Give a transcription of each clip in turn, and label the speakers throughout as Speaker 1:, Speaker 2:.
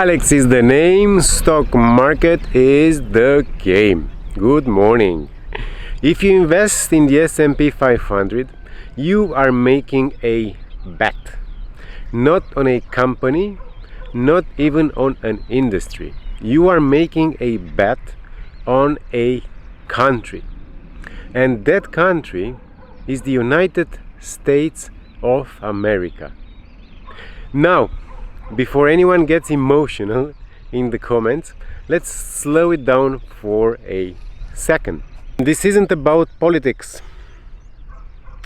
Speaker 1: Alex is the name, stock market is the game. Good morning. If you invest in the S&P 500, you are making a bet. Not on a company, not even on an industry. You are making a bet on a country. And that country is the United States of America. Now, before anyone gets emotional in the comments, let's slow it down for a second. This isn't about politics.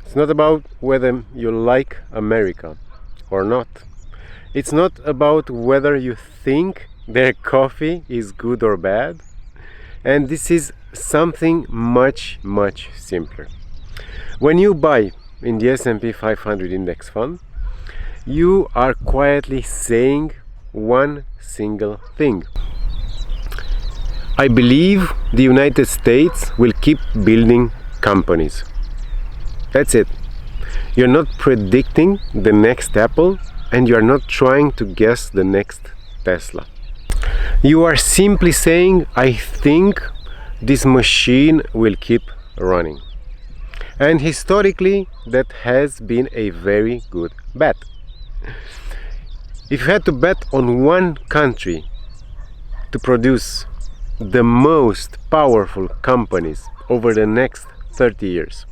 Speaker 1: It's not about whether you like America or not. It's not about whether you think their coffee is good or bad. And this is something much, much simpler. When you buy in the S&P 500 index fund, you are quietly saying one single thing. I believe the United States will keep building companies. That's it. You're not predicting the next Apple, and you're not trying to guess the next Tesla. You are simply saying, I think this machine will keep running. And historically, that has been a very good bet. If you had to bet on one country to produce the most powerful companies over the next 30 years,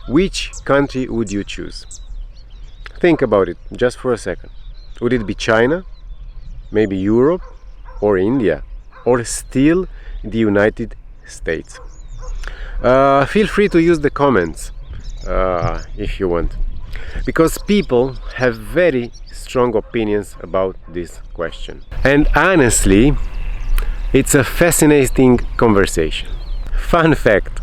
Speaker 1: which country would you choose? Think about it just for a second. Would it be China, maybe Europe, or India, or still the United States? Feel free to use the comments if you want, because people have very strong opinions about this question. And honestly, it's a fascinating conversation. Fun fact,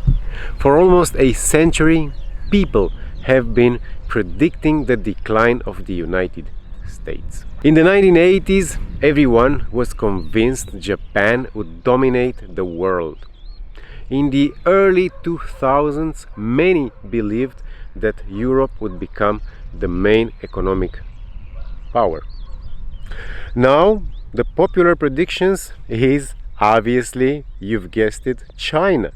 Speaker 1: for almost a century, people have been predicting the decline of the United States. In the 1980s, everyone was convinced Japan would dominate the world. In the early 2000s, many believed that Europe would become the main economic power. Now, the popular predictions is obviously, you've guessed it, China.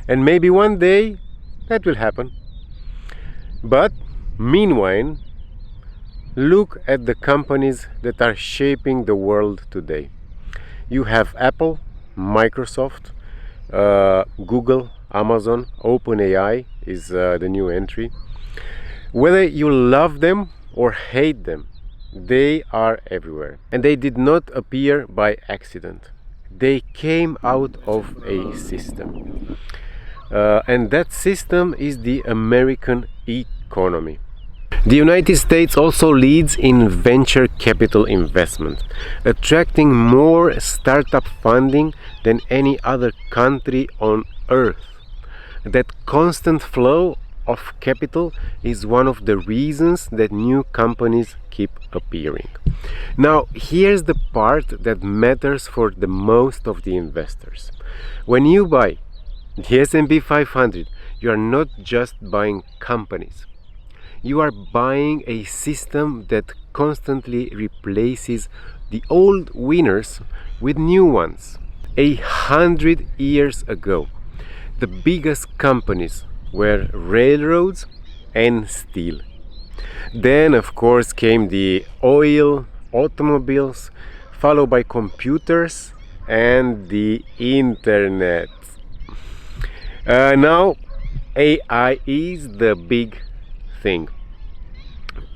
Speaker 1: And maybe one day that will happen. But meanwhile, look at the companies that are shaping the world today. You have Apple, Microsoft, Google, Amazon, OpenAI is the new entry. Whether you love them or hate them, they are everywhere. And they did not appear by accident. They came out of a system. And that system is the American economy. The United States also leads in venture capital investment, attracting more startup funding than any other country on earth. That constant flow of capital is one of the reasons that new companies keep appearing. Now, here's the part that matters for the most of the investors. When you buy the S&P 500, you are not just buying companies. You are buying a system that constantly replaces the old winners with new ones. 100 years ago, the biggest companies were railroads and steel. Then, of course, came the oil, automobiles, followed by computers and the internet. Now, AI is the big thing.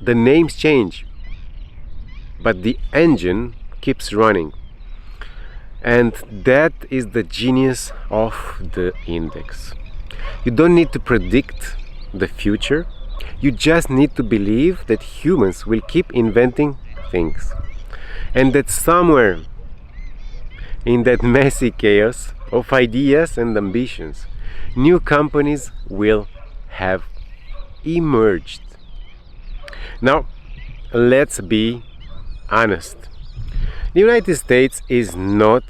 Speaker 1: The names change, but the engine keeps running. And that is the genius of the index. You don't need to predict the future. You just need to believe that humans will keep inventing things. And that somewhere in that messy chaos of ideas and ambitions, new companies will have emerged. Now, let's be honest. The United States is not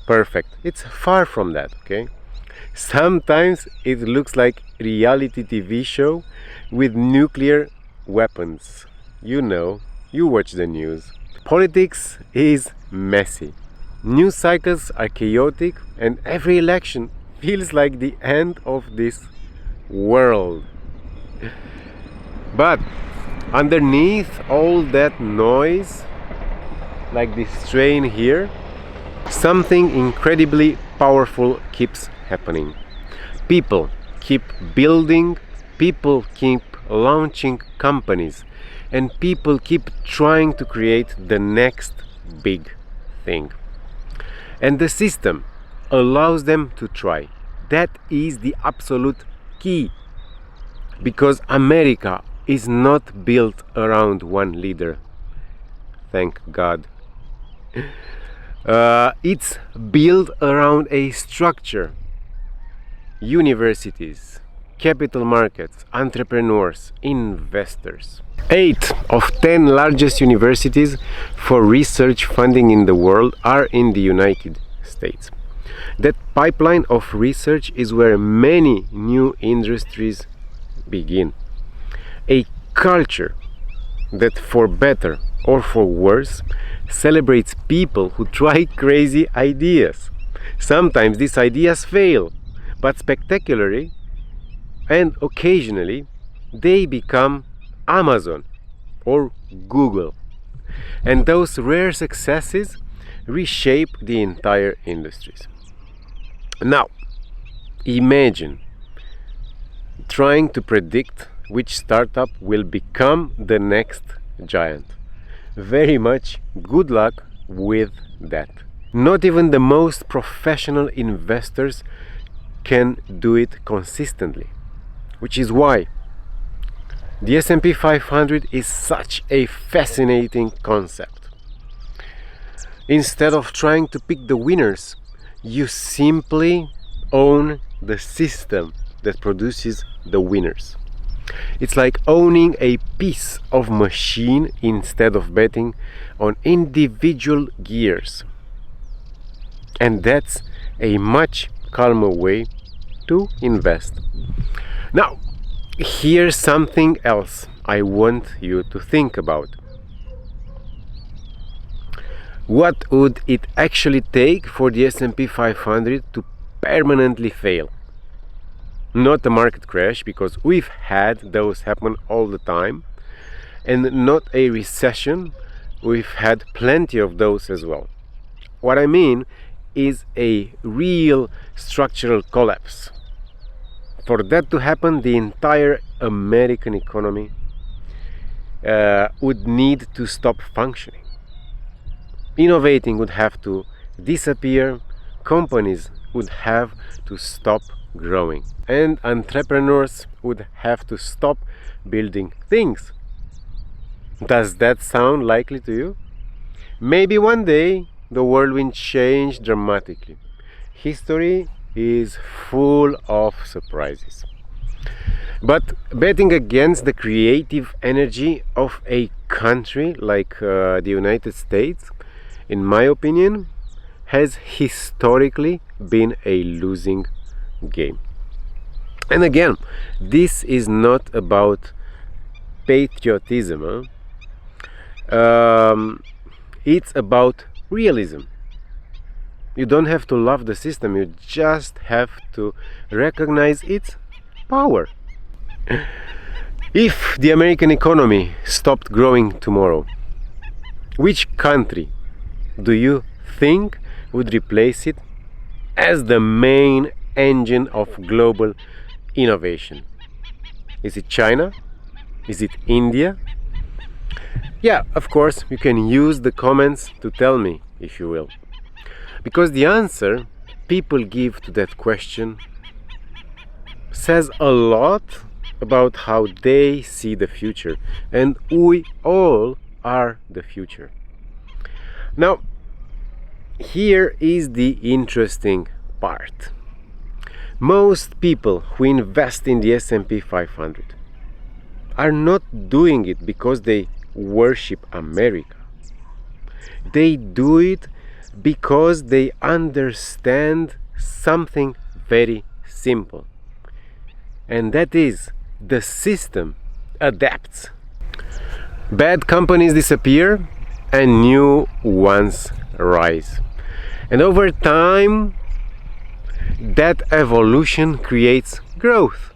Speaker 1: perfect. It's far from that, okay? Sometimes it looks like reality TV show with nuclear weapons. You know, You watch the news. Politics is messy. News cycles are chaotic, and every election feels like the end of this world. But underneath all that noise, like this train here, something incredibly powerful keeps happening. People keep building, people keep launching companies, and people keep trying to create the next big thing. And the system allows them to try. That is the absolute key. Because America is not built around one leader. Thank God. It's built around a structure. Universities, capital markets, entrepreneurs, investors. 8 of 10 largest universities for research funding in the world are in the United States. That pipeline of research is where many new industries begin. A culture that, for better or for worse, celebrates people who try crazy ideas. Sometimes these ideas fail, but spectacularly and occasionally they become Amazon or Google. And those rare successes reshape the entire industries. Now, imagine trying to predict which startup will become the next giant. Very much good luck with that. Not even the most professional investors can do it consistently, which is why the S&P 500 is such a fascinating concept. Instead of trying to pick the winners, you simply own the system that produces the winners. It's like owning a piece of machine instead of betting on individual gears. And that's a much calmer way to invest. Now, here's something else I want you to think about. What would it actually take for the S&P 500 to permanently fail? Not a market crash, because we've had those happen all the time, and not a recession. We've had plenty of those as well. What I mean is a real structural collapse. For that to happen, the entire American economy would need to stop functioning. Innovating would have to disappear, companies would have to stop growing, and entrepreneurs would have to stop building things. Does that sound likely to you? Maybe one day the world will change dramatically. History is full of surprises. But betting against the creative energy of a country like the United States, in my opinion, has historically been a losing game. And again, this is not about patriotism. It's about realism. You don't have to love the system, you just have to recognize its power. If the American economy stopped growing tomorrow, which country do you think would replace it as the main engine of global innovation? Is it China? Is it India? Yeah, of course, you can use the comments to tell me, if you will. Because the answer people give to that question says a lot about how they see the future. And we all are the future. Now, here is the interesting part. Most people who invest in the S&P 500 are not doing it because they worship America. They do it because they understand something very simple. And that is, the system adapts. Bad companies disappear and new ones rise. And over time, that evolution creates growth.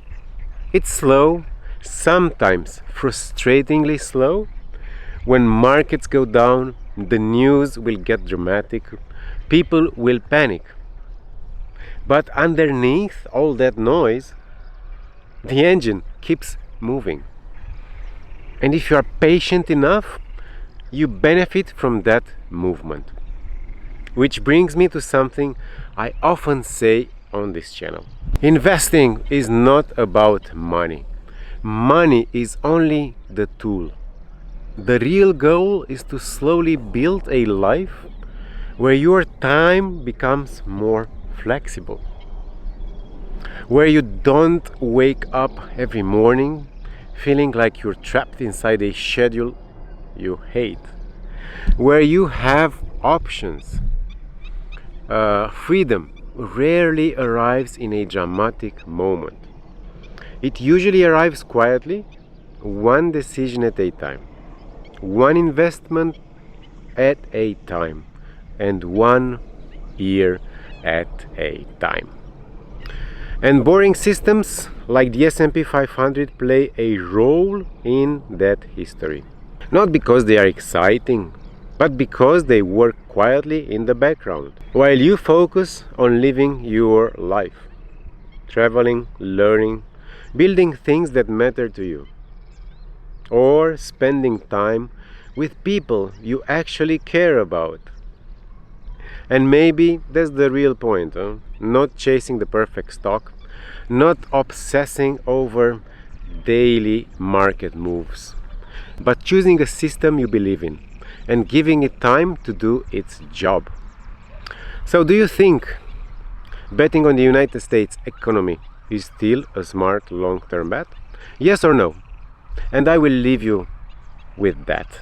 Speaker 1: It's slow, sometimes frustratingly slow. When markets go down, the news will get dramatic, people will panic. But underneath all that noise, the engine keeps moving. And if you are patient enough, you benefit from that movement. Which brings me to something I often say on this channel. Investing is not about money. Money is only the tool. The real goal is to slowly build a life where your time becomes more flexible. Where you don't wake up every morning feeling like you're trapped inside a schedule you hate. Where you have options. Freedom rarely arrives in a dramatic moment. It usually arrives quietly, one decision at a time, one investment at a time, and 1 year at a time. And boring systems like the S&P 500 play a role in that history. Not because they are exciting, but because they work quietly in the background, while you focus on living your life, traveling, learning, building things that matter to you, or spending time with people you actually care about. And maybe that's the real point, huh? Not chasing the perfect stock, not obsessing over daily market moves, but choosing a system you believe in and giving it time to do its job. So do you think betting on the United States economy is still a smart long-term bet? Yes or no? And I will leave you with that.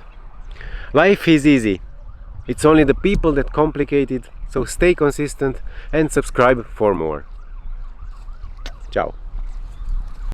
Speaker 1: Life is easy. It's only the people that complicate it. So stay consistent and subscribe for more. Ciao.